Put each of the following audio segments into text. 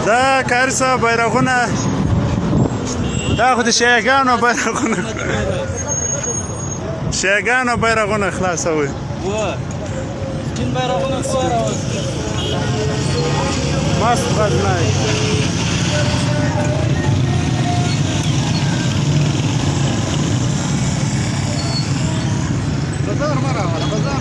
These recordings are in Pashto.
دا کاري صاحب بیرغونه دا خو د شیعګانو بیرغونه شیعګانو بیرغونه خلاصوي سپین بیرغونه څواره مست غزنای بازار مه راوله بازار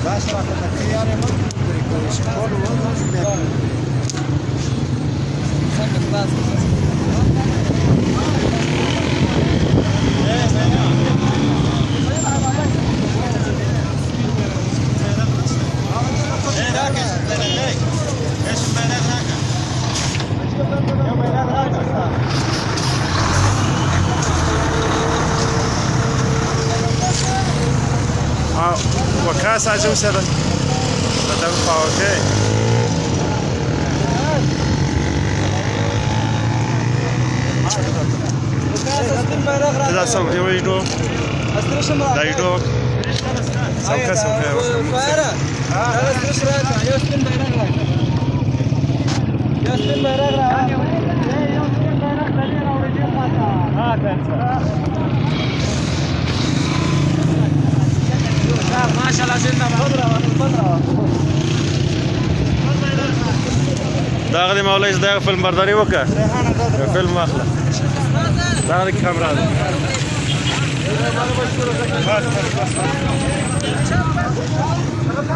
باشه راته تکیاره مه پرې شکول وكاس عجو سبا بدل فاوكي إذا سم يويدو دايدو سم كسم ما شاء الله زدنا بخضرة داغلي مولاي داغ فيلم برداري وكا فيلم اخلا داغلي كاميرا